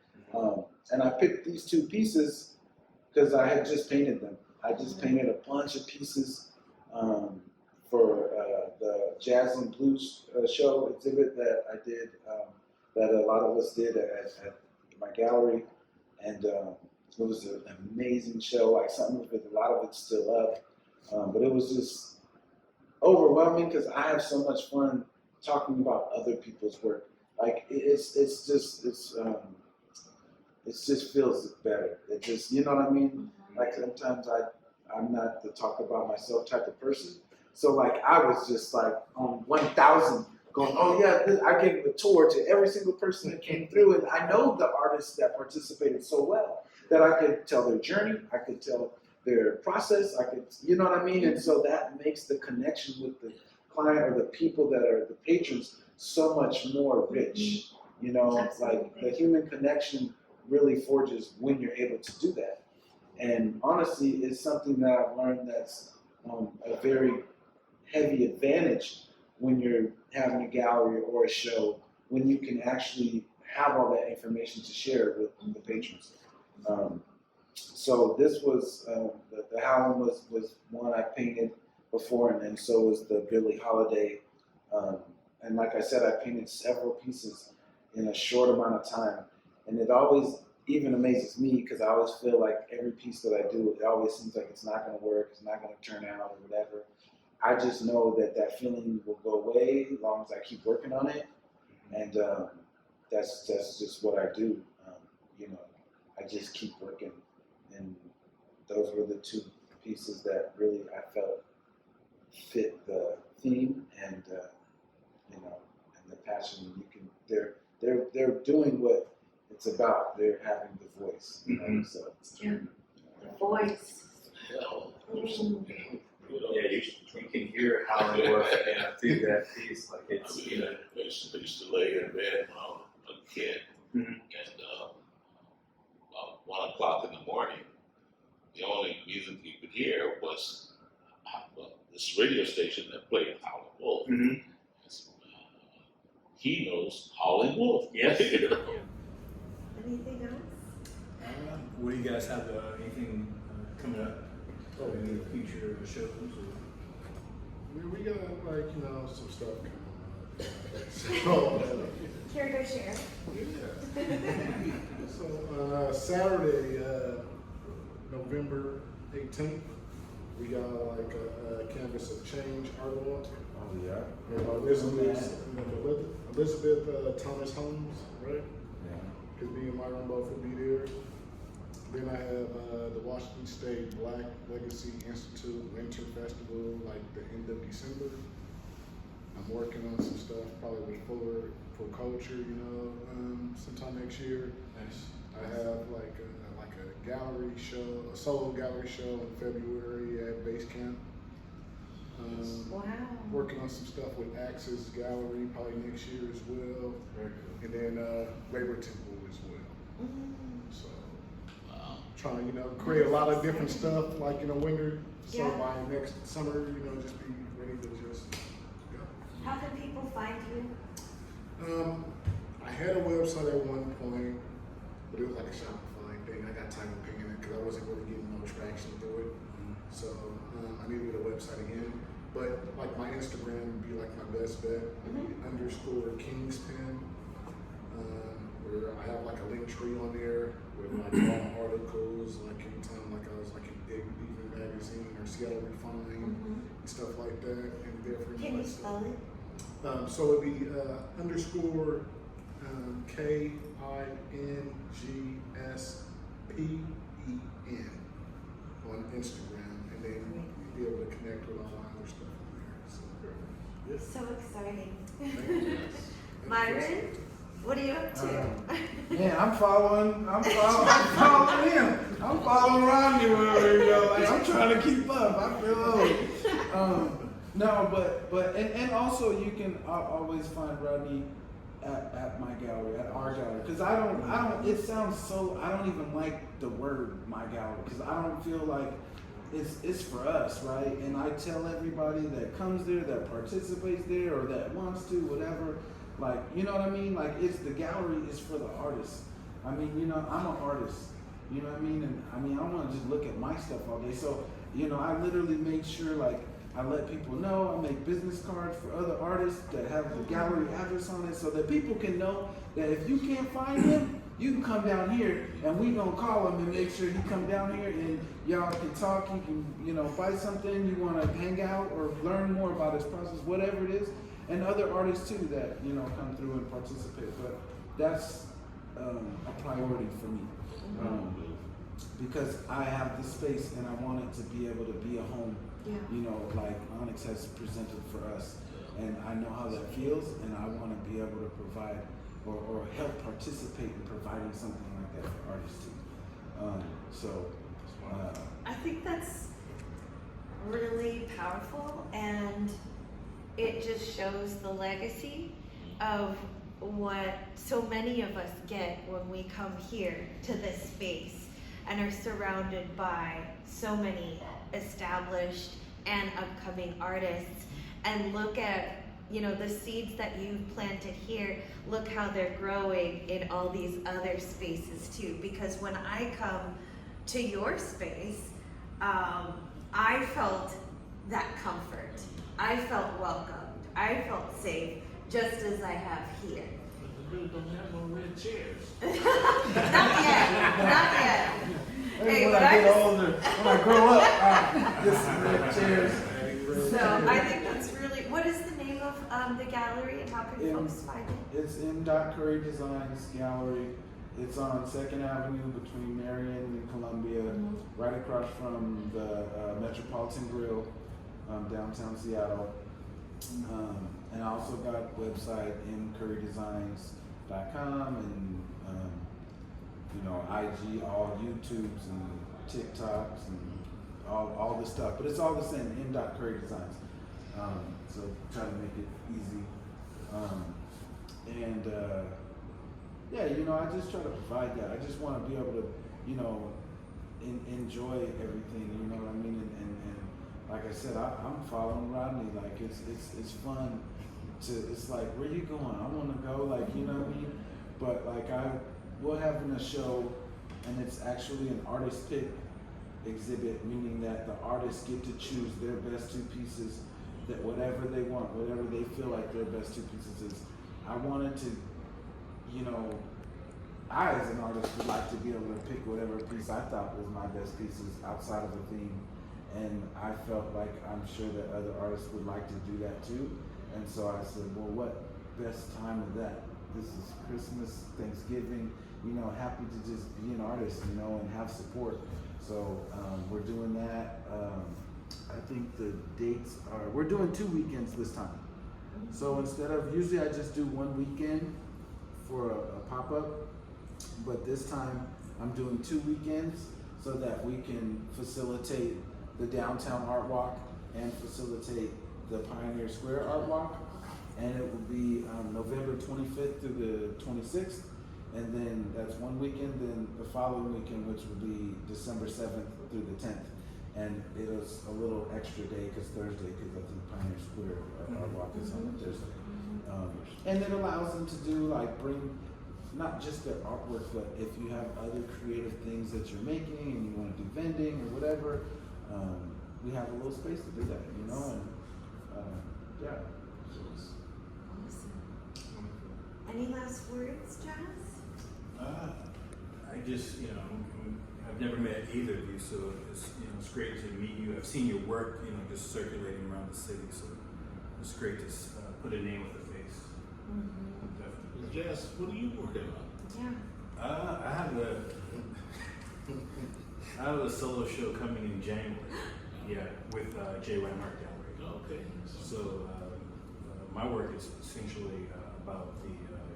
And I picked these two pieces because I had just painted them. I just painted a bunch of pieces for the Jazz and Blues show exhibit that I did, that a lot of us did at my gallery. And it was an amazing show. Like some of it, a lot of it's still up. But it was just overwhelming because I have so much fun talking about other people's work. Like it just feels better. It just, you know what I mean? Like sometimes I'm not the talk about myself type of person. So like I was just like on 1,000 going, oh yeah, I gave a tour to every single person that came through, and I know the artists that participated so well that I could tell their journey, I could tell their process, I could, you know what I mean? And so that makes the connection with the client or the people that are the patrons so much more rich. You know, Absolutely. like the human connection really forges when you're able to do that. And honestly, it's something that I've learned that's a very heavy advantage when you're having a gallery or a show, when you can actually have all that information to share with the patrons. So this was, the Howland was one I painted before, and then so was the Billie Holiday. And like I said, I painted several pieces in a short amount of time. And it always even amazes me because I always feel like every piece that I do, it always seems like it's not going to work, it's not going to turn out or whatever. I just know that that feeling will go away as long as I keep working on it. And that's just what I do. You know, I just keep working. And those were the two pieces that really I felt fit the theme and, you know, and the passion. You can, they're doing what it's about. They're having the voice. You know, so Yeah, the voice. You know, Yeah, you can hear Howlin' Wolf through that piece, like I it's, mean, I used to lay in bed when I was a kid, Mhm. and about 1 o'clock in the morning, the only music you could hear was this radio station that played Howlin' Wolf. Mhm. He knows Howlin' Wolf. Yes. You know? Anything else? What do you guys have, anything coming up? Or any future shows? We got like, you know, some stuff coming up. So, Care to share? yeah. So, Saturday, November 18th, we got like a Canvas of Change art walk. Oh, yeah. Elizabeth Thomas Homes, right? Yeah. Because me and Myron both will be there. Then I have the Washington State Black Legacy Institute Winter Festival, like the end of December. I'm working on some stuff, probably with for culture, you know, sometime next year. Nice. I have like a gallery show, a solo gallery show in February at Base Camp. Wow. Working on some stuff with Axis Gallery probably next year as well, Very cool. and then Labor Temple as well. So trying to, you know, create a lot of different stuff, like, you know, winter. So Yeah. by next summer, you know, just be ready to just go. How can people find you? I had a website at one point, but it was like a Shopify thing. I got tired of paying it because I wasn't really getting no traction through it. So I needed a website again. But like my Instagram would be like my best bet, _ Kingspin, where I have like a link tree on there with like all the articles, like anytime like I was like in Dig Evening Magazine or Seattle Refined and stuff like that, and different. Can you spell it? So it'd be _ KINGSPEN on Instagram, and then you'll be able to connect with all my other stuff on there. So, yeah. So exciting. Thank you. Myron, what are you up to? Man, I'm following him. I'm following Rodney wherever he goes. Like, I'm trying to keep up. I feel old. No, but also you can always find Rodney at my gallery, at our gallery. Because I don't, it sounds so, I don't even like the word my gallery. Because I don't feel like it's for us, right? And I tell everybody that comes there, that participates there, or that wants to, whatever. Like, you know what I mean? Like, the gallery is for the artists. I mean, you know, I'm an artist. You know what I mean? And I mean, I want to just look at my stuff all day. So, you know, I literally make sure, like, I let people know. I make business cards for other artists that have the gallery address on it so that people can know that if you can't find him, you can come down here and we gonna call him and make sure he come down here and y'all can talk. You can, you know, buy something, you want to hang out or learn more about his process, whatever it is. And other artists too that, you know, come through and participate. But that's a priority for me. Because I have the space and I want it to be able to be a home, you know, like Onyx has presented for us. And I know how that feels, and I want to be able to provide or help participate in providing something like that for artists too. I think that's really powerful, and it just shows the legacy of what so many of us get when we come here to this space and are surrounded by so many established and upcoming artists, and look at, you know, the seeds that you've planted here. Look how they're growing in all these other spaces too, because when I come to your space, I felt that comfort. I felt welcomed. I felt safe, just as I have here. But the don't have no red chairs. Not yet, not yet. Hey, when I get older, when I grow up, this is red chairs. So I think that's really, what is the name of the gallery and how can folks find it? It's in Curry Designs Gallery. It's on 2nd Avenue between Marion and Columbia, right across from the Metropolitan Grill, downtown Seattle. And I also got a website mcurrydesigns.com and you know, IG, all YouTubes and TikToks and all this stuff, but it's all the same, M.Curry Designs. So try to make it easy. Yeah, I just try to provide that. I just want to be able to, enjoy everything, you know what I mean? And like I said, I'm following Rodney. Like it's fun it's like, where you going? I want to go, like, you know what I mean? But like we're having a show, and it's actually an artist pick exhibit, meaning that the artists get to choose their best two pieces, that whatever they want, whatever they feel like their best two pieces is. I wanted to, I as an artist would like to be able to pick whatever piece I thought was my best pieces outside of the theme. And I felt like I'm sure that other artists would like to do that too. And so I said, well, what best time of that? This is Christmas, Thanksgiving, happy to just be an artist, and have support. So we're doing that. I think the dates are, we're doing 2 weekends this time. So instead of, usually I just do 1 weekend for a pop-up, but this time I'm doing 2 weekends so that we can facilitate the downtown art walk and facilitate the Pioneer Square art walk. And it will be November 25th through the 26th. And then that's 1 weekend, then the following weekend, which will be December 7th through the 10th. And it was a little extra day because Thursday, because I think Pioneer Square art walk is on Thursday. And it allows them to do, like, bring not just their artwork, but if you have other creative things that you're making and you want to do vending or whatever, we have a little space to do that, and yeah. Awesome. Any last words, Jazz? I just, I've never met either of you, so it's great to meet you. I've seen your work, just circulating around the city, so it's great to put a name with a face. Mm-hmm. Definitely. Jess, what are you working on? Yeah. I have a solo show coming in January. Yeah, with J. Reinhardt Gallery. Okay. So my work is essentially about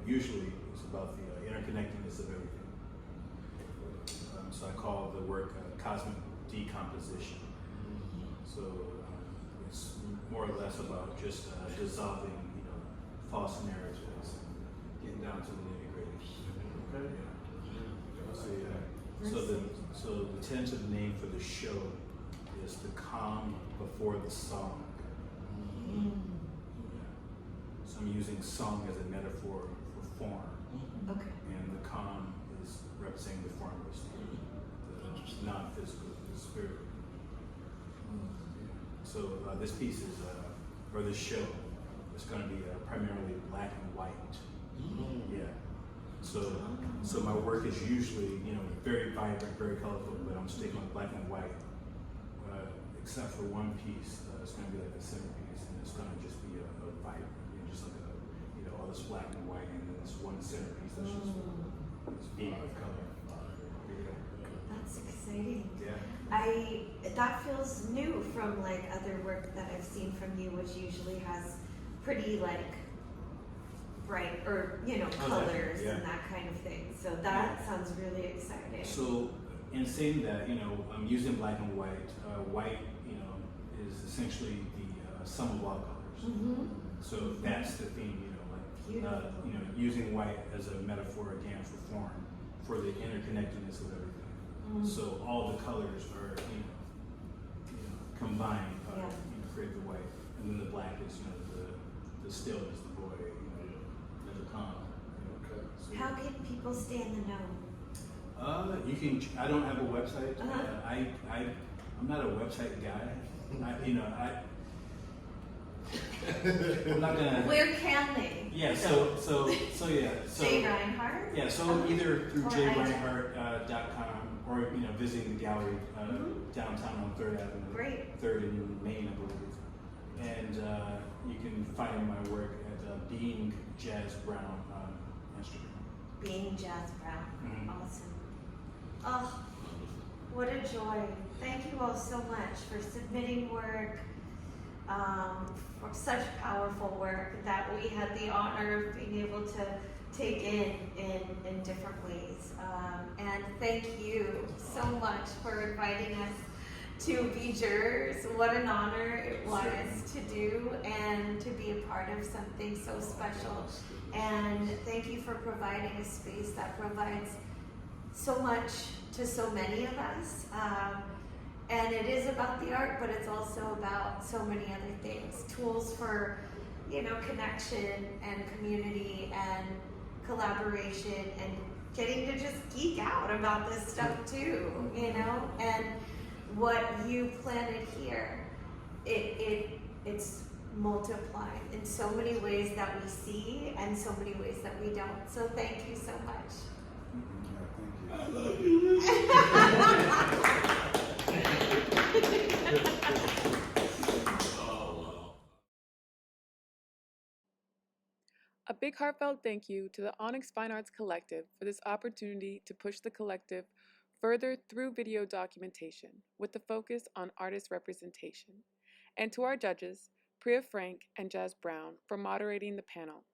usually it's about the interconnectedness of everything. So I call the work cosmic decomposition. So it's more or less about just dissolving, false narratives, getting down to the nitty-gritty. Okay. So the tentative name for the show is The Calm Before the Song. So I'm using song as a metaphor for form. Okay. And the calm is representing the formless, the non-physical, the spirit. So this piece is, or this show, is going to be primarily black and white. Yeah. So my work is usually, very vibrant, very colorful, but I'm sticking with black and white, except for one piece. It's going to be like a centerpiece, and it's going to just be a vibrant, just like all this black and white, and then this one centerpiece that's just this beam of color. That's exciting. Yeah. That feels new from like other work that I've seen from you, which usually has pretty like bright or colors and that kind of thing. So that sounds really exciting. So in saying that, I'm using black and white. White, is essentially the sum of all colors. Mm-hmm. So that's the theme, using white as a metaphor again for form, for the interconnectedness of everything. Mm-hmm. So all the colors are, combined, create the white, and then the black is, the stillness, the void, and the calm. Okay. So, How can people stay in the know? you can. I don't have a website. Uh-huh. I'm not a website guy. I'm not gonna. Where can they? Yeah. So yeah. So J. Reinhardt? Yeah. So either through Or jreinhardt.com or visiting the gallery downtown on 3rd Avenue. Great. 3rd and Main, I believe. And you can find my work at Being Jazz Brown on Instagram. Being Jazz Brown. Mhm. Awesome. Oh, what a joy. Thank you all so much for submitting work, for such powerful work that we had the honor of being able to take in different ways. And thank you so much for inviting us to be jurors. What an honor it was to do and to be a part of something so special. And thank you for providing a space that provides so much to so many of us. And it is about the art, but it's also about so many other things. Tools for, connection and community and collaboration and getting to just geek out about this stuff too, And what you planted here, it's multiplied in so many ways that we see and so many ways that we don't. So thank you so much. I love you. A big heartfelt thank you to the Onyx Fine Arts Collective for this opportunity to push the collective further through video documentation with the focus on artist representation. And to our judges, Priya Frank and Jazz Brown, for moderating the panel.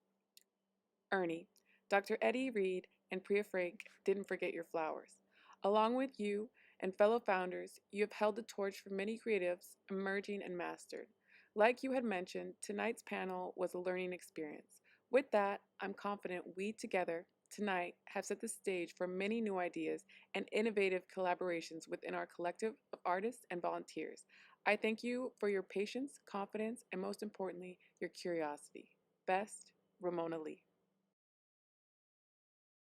Ernie, Dr. Eddie Reed, and Priya Frank didn't forget your flowers. Along with you and fellow founders, you have held the torch for many creatives emerging and mastered. Like you had mentioned, tonight's panel was a learning experience. With that, I'm confident we together tonight have set the stage for many new ideas and innovative collaborations within our collective of artists and volunteers. I thank you for your patience, confidence, and most importantly, your curiosity. Best, Ramona Lee.